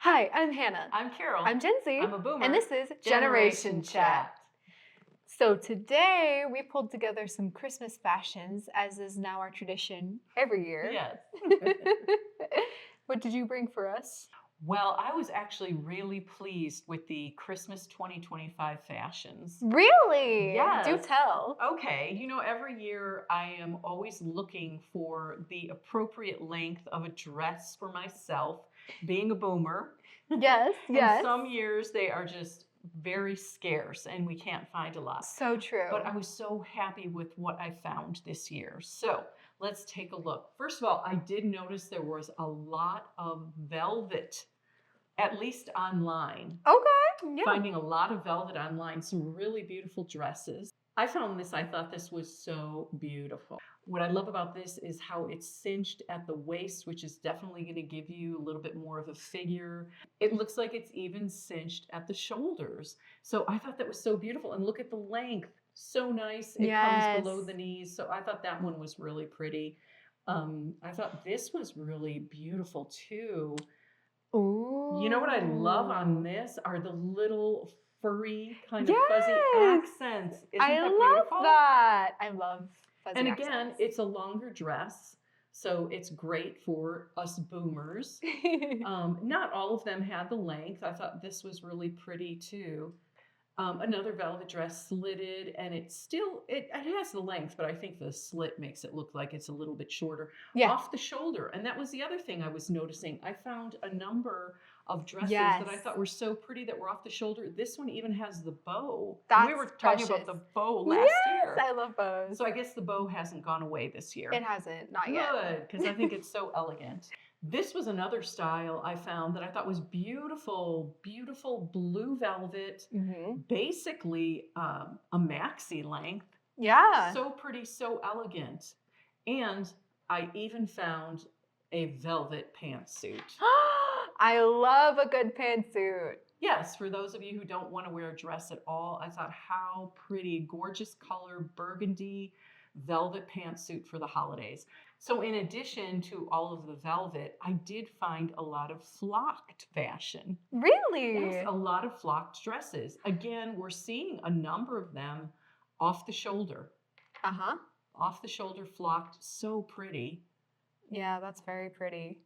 Hi, I'm Hannah. I'm Carol. I'm Gen Z. I'm a boomer. And this is Generation Chat. So today we pulled together some Christmas fashions, as is now our tradition every year. Yes. What did you bring for us? Well, I was actually really pleased with the Christmas 2025 fashions. Really? Yes. Do tell. Okay, every year I am always looking for the appropriate length of a dress for myself, being a boomer. Yes, yes. And some years they are just very scarce and we can't find a lot. So true. But I was so happy with what I found this year. So let's take a look. First of all, I did notice there was a lot of velvet, at least online. Okay. Yeah. Finding a lot of velvet online, some really beautiful dresses. I found this, I thought this was so beautiful. What I love about this is how it's cinched at the waist, which is definitely going to give you a little bit more of a figure. It looks like it's even cinched at the shoulders. So I thought that was so beautiful. And look at the length. So nice. It comes below the knees. So I thought that one was really pretty. I thought this was really beautiful too. Ooh. You know what I love on this are the little furry kind of fuzzy accents. Isn't that beautiful? That. I love fuzzy And accents. again, it's a longer dress, so it's great for us boomers. Not all of them had the length. I thought this was really pretty too. Another velvet dress, slitted, and it has the length, but I think the slit makes it look like it's a little bit shorter. Yeah. Off the shoulder. And that was the other thing I was noticing. I found a number of dresses that I thought were so pretty that were off the shoulder. This one even has the bow. We were talking about the bow last year. I love bows. So I guess the bow hasn't gone away this year. It hasn't, not yet. Good, because I think it's so elegant. This was another style I found that I thought was beautiful, beautiful blue velvet, basically a maxi length. Yeah. So pretty, so elegant. And I even found a velvet pantsuit. I love a good pantsuit. Yes, for those of you who don't want to wear a dress at all, I thought how pretty, gorgeous color, burgundy velvet pantsuit for the holidays. So in addition to all of the velvet, I did find a lot of flocked fashion. Really? Yes, a lot of flocked dresses. Again, we're seeing a number of them off the shoulder. Uh-huh. Off the shoulder flocked, so pretty. Yeah, that's very pretty.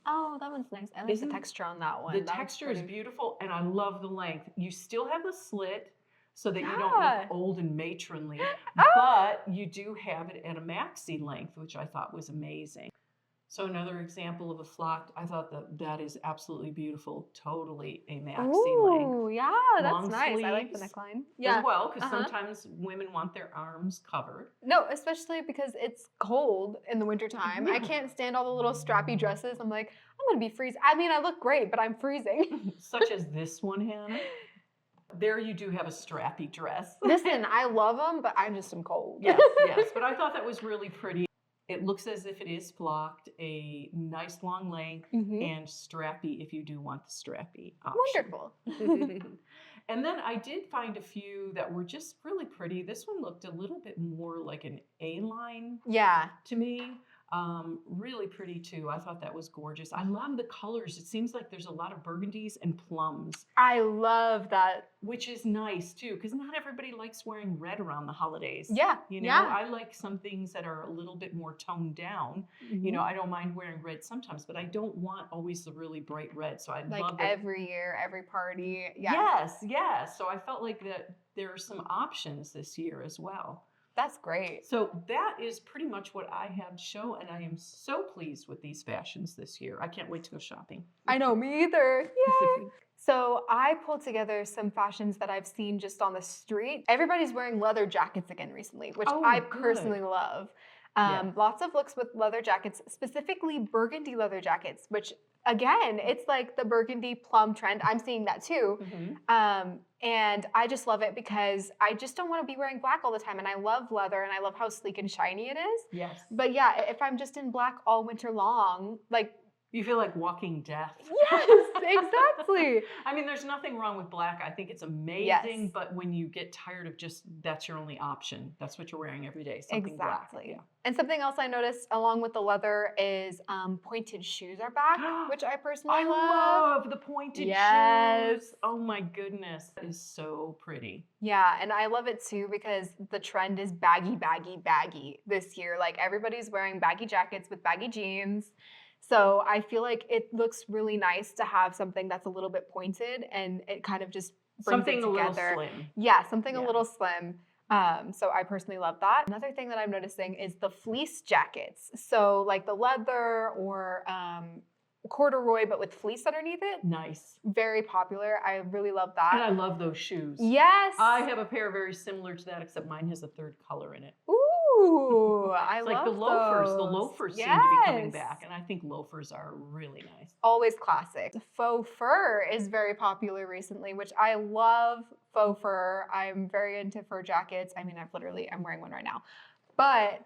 Oh, that one's nice. I like the texture on that one. The texture is beautiful, and I love the length. You still have the slit so that you don't look old and matronly, but you do have it at a maxi length, which I thought was amazing. So another example of a flocked, I thought that is absolutely beautiful. Totally a maxi length. Oh, yeah, that's Long nice. I like the sleeves neckline. Yeah. As well, because sometimes women want their arms covered. No, especially because it's cold in the wintertime. I can't stand all the little strappy dresses. I'm like, I'm going to be freezing. I mean, I look great, but I'm freezing. Such as this one, Hannah. There you do have a strappy dress. Listen, I love them, but I just am cold. Yes, yes. But I thought that was really pretty. It looks as if it is flocked, a nice long length, and strappy if you do want the strappy option. Wonderful. And then I did find a few that were just really pretty. This one looked a little bit more like an A-line to me. Really pretty too. I thought that was gorgeous. I love the colors. It seems like there's a lot of burgundies and plums. I love that. Which is nice too, because not everybody likes wearing red around the holidays. Yeah. I like some things that are a little bit more toned down. I don't mind wearing red sometimes, but I don't want always the really bright red. So I love it. Every year, every party. Yeah. Yes. So I felt like that there are some options this year as well. That's great. So that is pretty much what I have to show, and I am so pleased with these fashions this year. I can't wait to go shopping. I know, me either. Yay! So I pulled together some fashions that I've seen just on the street. Everybody's wearing leather jackets again recently, which I personally love. Lots of looks with leather jackets, specifically burgundy leather jackets, which again, it's like the burgundy plum trend. I'm seeing that too. And I just love it because I just don't want to be wearing black all the time. And I love leather and I love how sleek and shiny it is. Yes. But yeah, if I'm just in black all winter long, like You feel like walking death. Yes, exactly. I mean, there's nothing wrong with black. I think it's amazing, Yes. but when you get tired of just that's your only option, that's what you're wearing every day, something black. Exactly. Yeah. And something else I noticed along with the leather is pointed shoes are back, which I personally I love the pointed Yes. shoes. Oh my goodness, that is so pretty. Yeah, and I love it too because the trend is baggy, baggy, baggy this year. Like everybody's wearing baggy jackets with baggy jeans. So I feel like it looks really nice to have something that's a little bit pointed and it kind of just brings Something it a little together. slim. Yeah, something a Yeah. little slim. So I personally love that. Another thing that I'm noticing is the fleece jackets. So like the leather or corduroy, but with fleece underneath it. Nice. Very popular. I really love And that. I love those shoes. Yes. I have a pair very similar to that, except mine has a third color in it. Ooh, I It's love like the loafers. The those. loafers seem to be coming Yes. back, and I think loafers are really nice. Always classic. Faux fur is very popular recently, which I love faux fur. I'm very into fur jackets. I mean, I'm wearing one right now. But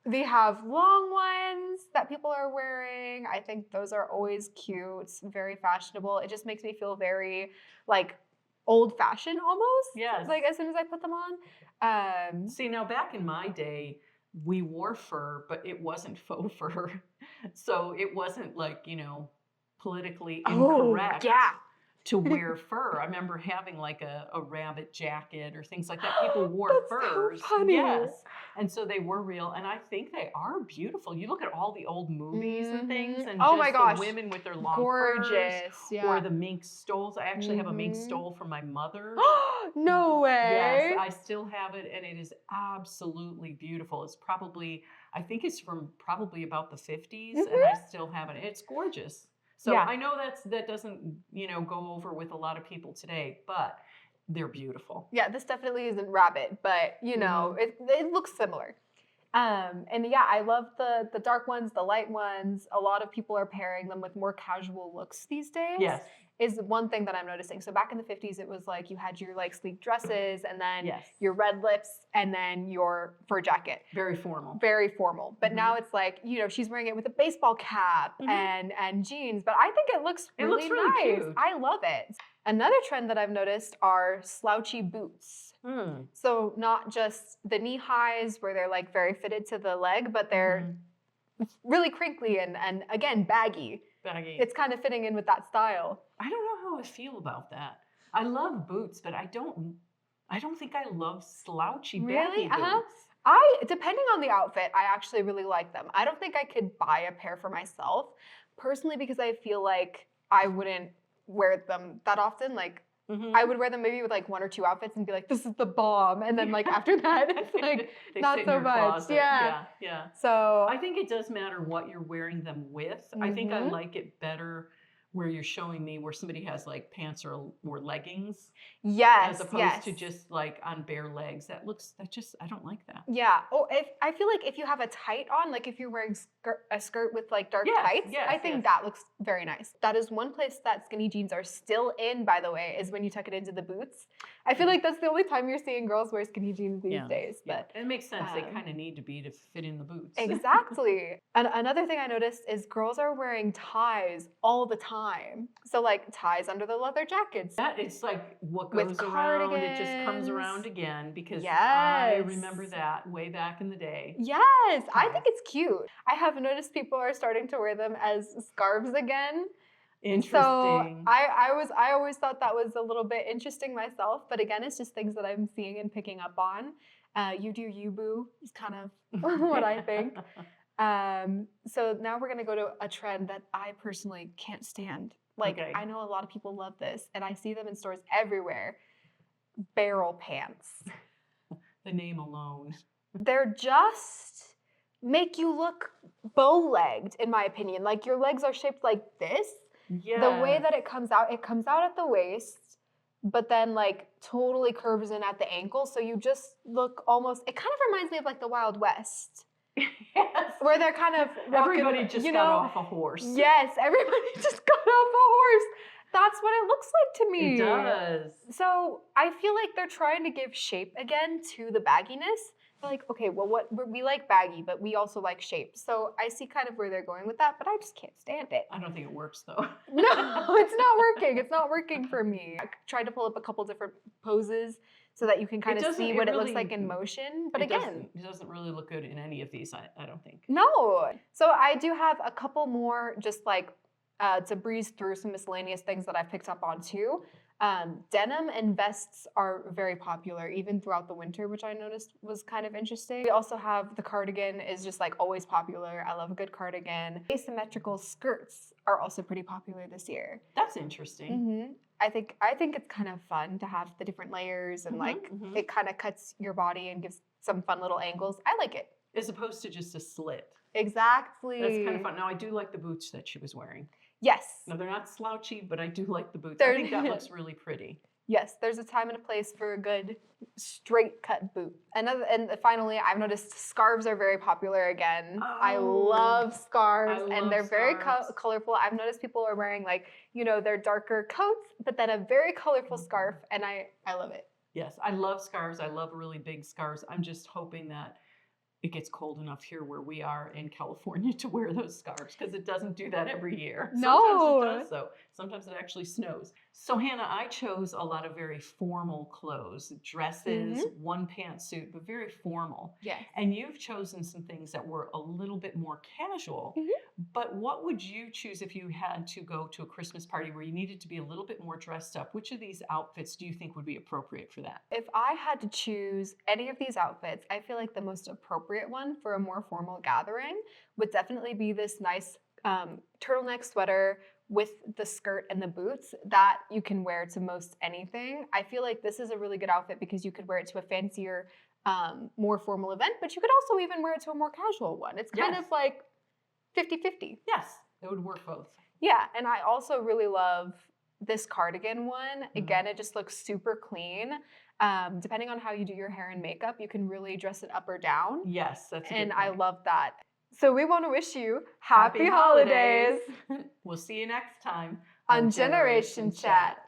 they have long ones that people are wearing. I think those are always cute, very fashionable. It just makes me feel very like old fashioned almost. Yes. Like as soon as I put them on. See, now back in my day, we wore fur, but it wasn't faux fur. So it wasn't like, politically incorrect Yeah. to wear fur. I remember having like a rabbit jacket or things like that. People wore That's so furs. funny. Yes. And so they were real. And I think they are beautiful. You look at all the old movies and things and Oh just my gosh. the women with their long furs. Gorgeous. Yeah. Or the mink stoles. I actually have a mink stole from my mother. No way. Yes, I still have it, and it is absolutely beautiful. It's probably, I think it's from probably about the 50s, and I still have it. It's gorgeous. So Yeah. I know that doesn't, go over with a lot of people today, but they're beautiful. Yeah, this definitely isn't rabbit, but it looks similar. And yeah, I love the dark ones, the light ones. A lot of people are pairing them with more casual looks these days. Yes. Is one thing that I'm noticing. So back in the 50s, it was like you had your like sleek dresses and then Yes. your red lips and then your fur jacket. Very formal. Very formal. But now it's like, she's wearing it with a baseball cap and jeans. But I think it looks It really looks really nice. cute. I love it. Another trend that I've noticed are slouchy boots. So not just the knee highs where they're like very fitted to the leg, but they're really crinkly and again baggy. Baggy. It's kind of fitting in with that style. I don't know how I feel about that. I love boots, but I don't think I love slouchy baggy boots. Depending on the outfit, I actually really like them. I don't think I could buy a pair for myself personally because I feel like I wouldn't wear them that often. Like I would wear them maybe with like one or two outfits and be like, this is the bomb. And then like after that, it's like They not sit in so your much. closet. Yeah. Yeah. So I think it does matter what you're wearing them with. I think I like it better where you're showing me where somebody has like pants or leggings yes, as opposed to just like on bare legs. I don't like that. Yeah. Oh, I feel like if you have a tight on, like if you're wearing a skirt with like dark tights, I think that looks very nice. That is one place that skinny jeans are still in, by the way, is when you tuck it into the boots. I feel like that's the only time you're seeing girls wear skinny jeans these days. But it makes sense. They kind of need to be to fit in the boots. Exactly. And another thing I noticed is girls are wearing ties all the time. So like ties under the leather jackets. That is like what With goes around, it just comes cardigans. around again because Yes. I remember that way back in the day. Yes, I think it's cute. I have noticed people are starting to wear them as scarves again. Interesting. So I always thought that was a little bit interesting myself, but again, it's just things that I'm seeing and picking up on. You do you, boo, is kind of what I think. So now we're gonna go to a trend that I personally can't stand. Like I know a lot of people love this, and I see them in stores everywhere. Barrel pants. The name alone. They're just make you look bow-legged, in my opinion. Like your legs are shaped like this. Yeah. The way that it comes out at the waist, but then like totally curves in at the ankle. So you just look almost, it kind of reminds me of like the Wild West. Yes. Where they're kind of walking, Everybody just got off a horse. Yes, everybody just got off a horse. That's what it looks like to me. It does. So I feel like they're trying to give shape again to the bagginess. Like, okay, well, we like baggy, but we also like shape. So I see kind of where they're going with that, but I just can't stand it. I don't think it works though. No, it's not working. It's not working for me. I tried to pull up a couple different poses so that you can kind of see what it looks like in motion. But again, it doesn't really look good in any of these, I don't think. No. So I do have a couple more just like to breeze through some miscellaneous things that I've picked up on too. Denim and vests are very popular even throughout the winter, which I noticed was kind of interesting. We also have the cardigan is just like always popular. I love a good cardigan. Asymmetrical skirts are also pretty popular this year. That's interesting. Mm-hmm. I think it's kind of fun to have the different layers and it kind of cuts your body and gives some fun little angles. I like it. As opposed to just a slit. Exactly. That's kind of fun. Now I do like the boots that she was wearing. Yes. No, they're not slouchy, but I do like the boots. I think that looks really pretty. Yes, there's a time and a place for a good straight cut boot. And finally, I've noticed scarves are very popular again. Oh, I love scarves, and they're very colorful. I've noticed people are wearing their darker coats, but then a very colorful scarf, and I love it. Yes, I love scarves. I love really big scarves. I'm just hoping that it gets cold enough here where we are in California to wear those scarves, because it doesn't do that every year. No. Sometimes it does, though. Sometimes it actually snows. So Hannah, I chose a lot of very formal clothes, dresses, one pantsuit, but very formal. Yes. And you've chosen some things that were a little bit more casual. But what would you choose if you had to go to a Christmas party where you needed to be a little bit more dressed up? Which of these outfits do you think would be appropriate for that? If I had to choose any of these outfits, I feel like the most appropriate one for a more formal gathering would definitely be this nice turtleneck sweater with the skirt and the boots that you can wear to most anything. I feel like this is a really good outfit because you could wear it to a fancier, more formal event, but you could also even wear it to a more casual one. It's kind of like 50-50. Yes, it would work both. Yeah, and I also really love this cardigan one. Again, it just looks super clean. Depending on how you do your hair and makeup, you can really dress it up or down. Yes, that's a good And point. I love that. So we want to wish you happy holidays. We'll see you next time on Generation Chat.